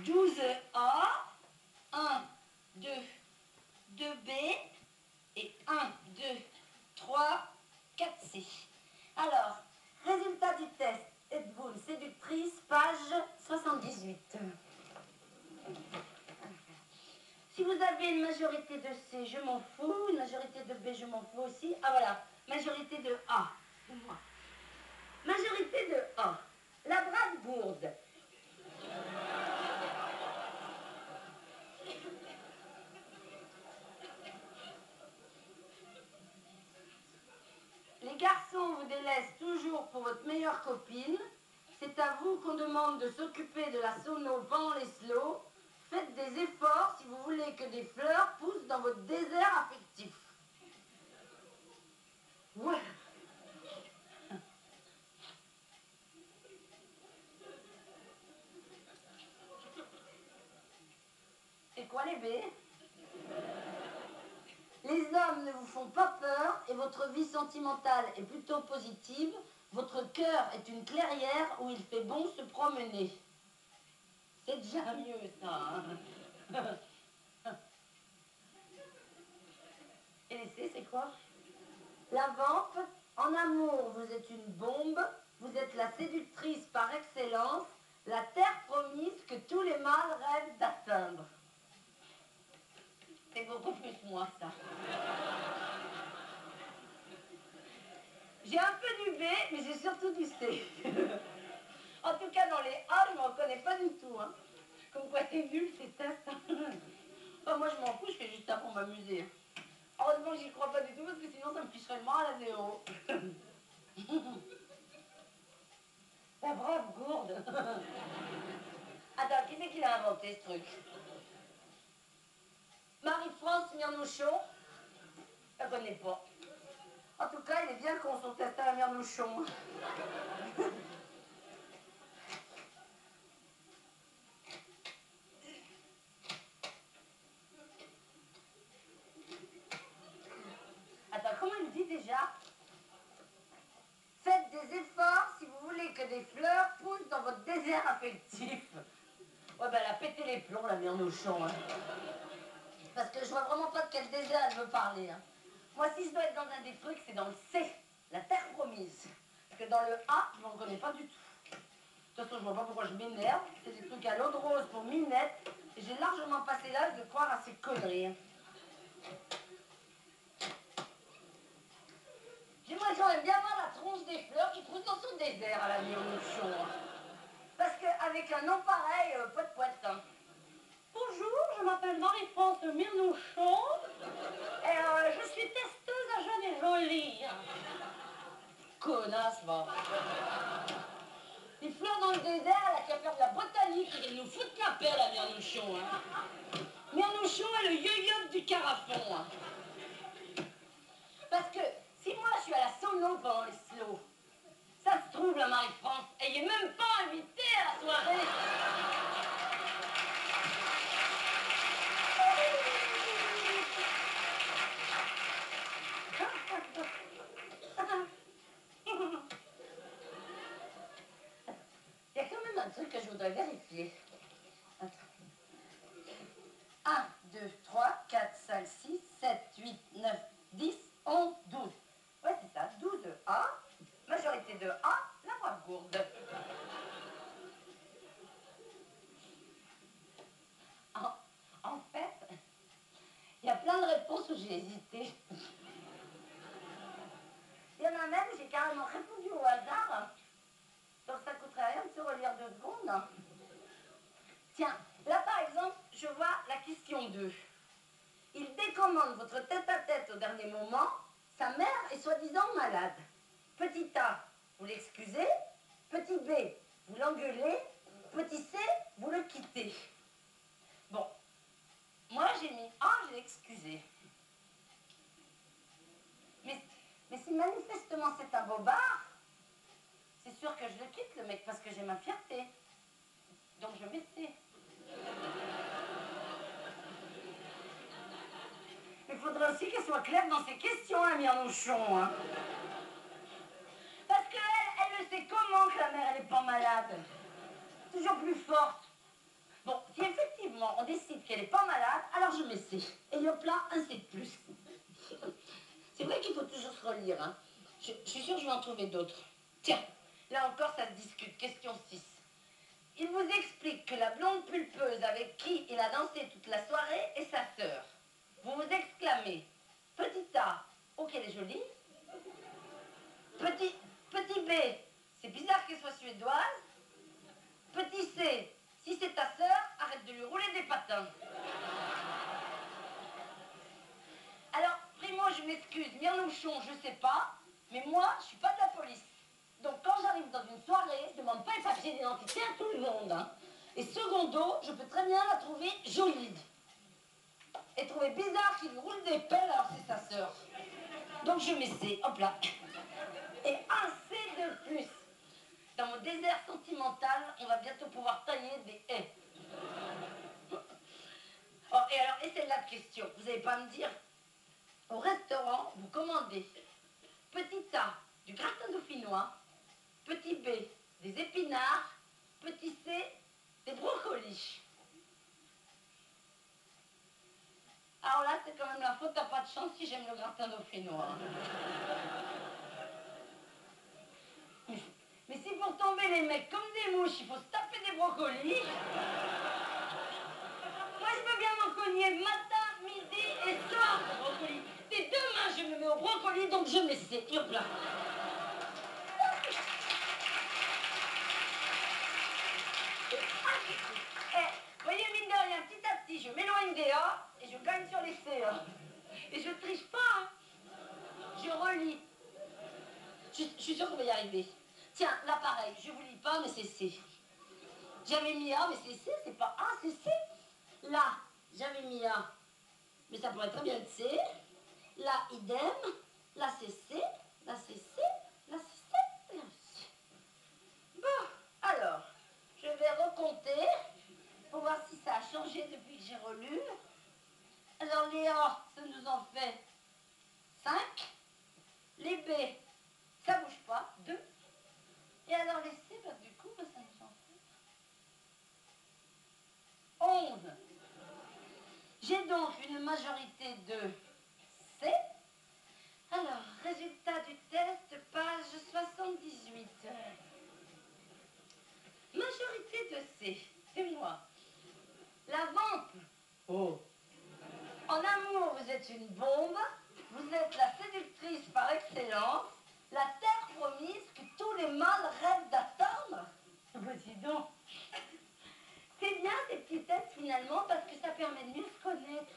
12A, 1, 2, 2B, et 1, 2, 3, 4C. Alors, résultat du test. Êtes-vous une séductrice, page 78. Si vous avez une majorité de C, je m'en fous. Une majorité de B, je m'en fous aussi. Ah voilà, majorité de A. Majorité de A. La brave gourde. Les garçons vous délaissent toujours pour votre meilleure copine. C'est à vous qu'on demande de s'occuper de la sono pendant les slows. Faites des efforts si vous voulez que des fleurs poussent dans votre désert affectif. Ouais. C'est quoi les B? Les hommes ne vous font pas peur et votre vie sentimentale est plutôt positive. Votre cœur est une clairière où il fait bon se promener. C'est déjà mieux ça. Hein. Et les C, c'est quoi? La vampe, en amour, vous êtes une bombe. Vous êtes la séductrice par excellence. La terre promise que tous les mâles rêvent d'atteindre. C'est beaucoup plus moi, ça. J'ai un peu du B, mais j'ai surtout du C. En tout cas, dans les A, je ne me reconnais pas du tout. Hein. Comme quoi, c'est nul, ces tests. Enfin, moi, je m'en fous, je fais juste ça pour m'amuser. Heureusement que j'y crois pas du tout, parce que sinon, ça me ficherait le moral à zéro. La brave gourde. Attends, qui c'est qui l'a inventé, ce truc? Marie-France Mirnouchon? Je la connais pas. En tout cas, il est bien con son test à la Mirnouchon. Attends, comment il dit déjà? Faites des efforts si vous voulez que des fleurs poussent dans votre désert affectif. Ouais, ben elle a pété les plombs, la Mirnouchon. Hein. Parce que je vois vraiment pas de quel désert elle veut parler. Hein. Moi, si je dois être dans un des trucs, c'est dans le C, la terre promise. Parce que dans le A, je m'en reconnais pas du tout. De toute façon, je vois pas pourquoi je m'énerve. C'est des trucs à l'eau de rose pour Minette. Et j'ai largement passé l'âge de croire à ces conneries. J'aimerais quand même bien voir la tronche des fleurs qui poussent dans son désert à la Mirnouchon. Parce qu'avec un nom pareil, pas de poète. Hein. Bonjour, je m'appelle Marie-France Mirnouchon. Et je suis testeuse à Jeanne et Jolie. Connasse, va. Les fleurs dans le désert, elle a qu'à faire de la botanique. Ils nous foutent la paix, la Mirnouchon. Hein. Mirnouchon est le yo-yo du carafon. Hein. Parce que si moi je suis à la sono pendant les slows, ça se trouve, la Marie-France, elle n'est même pas invitée à la soirée. Il y a quand même un truc que je voudrais vérifier. Attends. 1, 2, 3, 4, 5, 6, 7, 8, 9, 10, 11, 12. Ouais, c'est ça, 12A. Majorité de A, la brave gourde. En fait, il y a plein de réponses où j'ai hésité. Il y en a même, j'ai carrément répondu au hasard. Donc ça coûterait rien de se relire 2 secondes. Tiens, là par exemple, je vois la question 2. Il décommande votre tête-à-tête au dernier moment. Sa mère est soi-disant malade. Petit A, vous l'excusez. Petit B, vous l'engueulez. Petit C, vous le quittez. Bon, moi j'ai mis A, je l'ai excusé. Mais si manifestement c'est un bobard, c'est sûr que je le quitte le mec parce que j'ai ma fierté. Donc je mets C. Mais il faudrait aussi qu'elle soit claire dans ses questions, la Mirnouchon. Hein. Parce qu'elle, elle le sait comment que la mère, elle n'est pas malade. Toujours plus forte. Bon, définitivement on décide qu'elle n'est pas malade, alors je mets C. Et hop là, un C de plus. C'est vrai qu'il faut toujours se relire, hein. Je suis sûre que je vais en trouver d'autres. Tiens, là encore ça se discute. Question 6. Il vous explique que la blonde pulpeuse avec qui il a dansé toute la soirée est sa sœur. Vous vous exclamez, petit A, oh qu'elle est jolie. Petit B, c'est bizarre qu'elle soit suédoise. Petit C, si c'est ta sœur, arrête de lui rouler des patins. Alors, primo, je m'excuse, Mirnouchon, je sais pas, mais moi, je suis pas de la police. Donc quand j'arrive dans une soirée, je demande pas les papiers d'identité à tout le monde, hein. Et secondo, je peux très bien la trouver jolie. Et trouver bizarre qu'il lui roule des pelles alors c'est sa sœur. Donc je mets C, hop là. Et un C de plus. Dans mon désert sentimental, on va bientôt pouvoir tailler des haies. Oh, et alors, et c'est la question. Vous n'allez pas me dire, au restaurant, vous commandez petit A, du gratin dauphinois, petit B, des épinards, petit C, des brocolis. Alors là, c'est quand même la faute, t'as pas de chance si j'aime le gratin dauphinois. Mais si pour tomber les mecs comme des mouches, il faut se taper des brocolis, moi je veux bien m'en cogner matin, midi et soir de brocolis. Et demain je me mets au brocoli, donc je mets C. Hop là. Voyez, mine de rien, petit à petit, je m'éloigne des A et je gagne sur les C. Hein. Et je triche pas, hein. Je relis. Je suis sûre qu'on va y arriver. Tiens, là pareil, je vous lis pas, mais c'est C. J'avais mis A, mais c'est C, c'est pas A, c'est C. Là, j'avais mis A, mais ça pourrait très bien être C. Là, idem. Là, c'est C. Là, c'est C. Là, c'est C. Et là, C. Bon, alors, je vais recompter pour voir si ça a changé depuis que j'ai relu. Alors, les A, ça nous en fait 5. Les B, ça bouge pas, 2. Et alors, les C, bah, du coup, bah, ça nous en fait 11. J'ai donc une majorité de C. Alors, résultat du test, page 78. Majorité de C, c'est moi. La vampe. Oh. En amour, vous êtes une bombe. Vous êtes la séductrice par excellence. La terre promise que tous les mâles rêvent d'attendre. Bah, dis donc. C'est bien ces petits tests finalement parce que ça permet de mieux se connaître.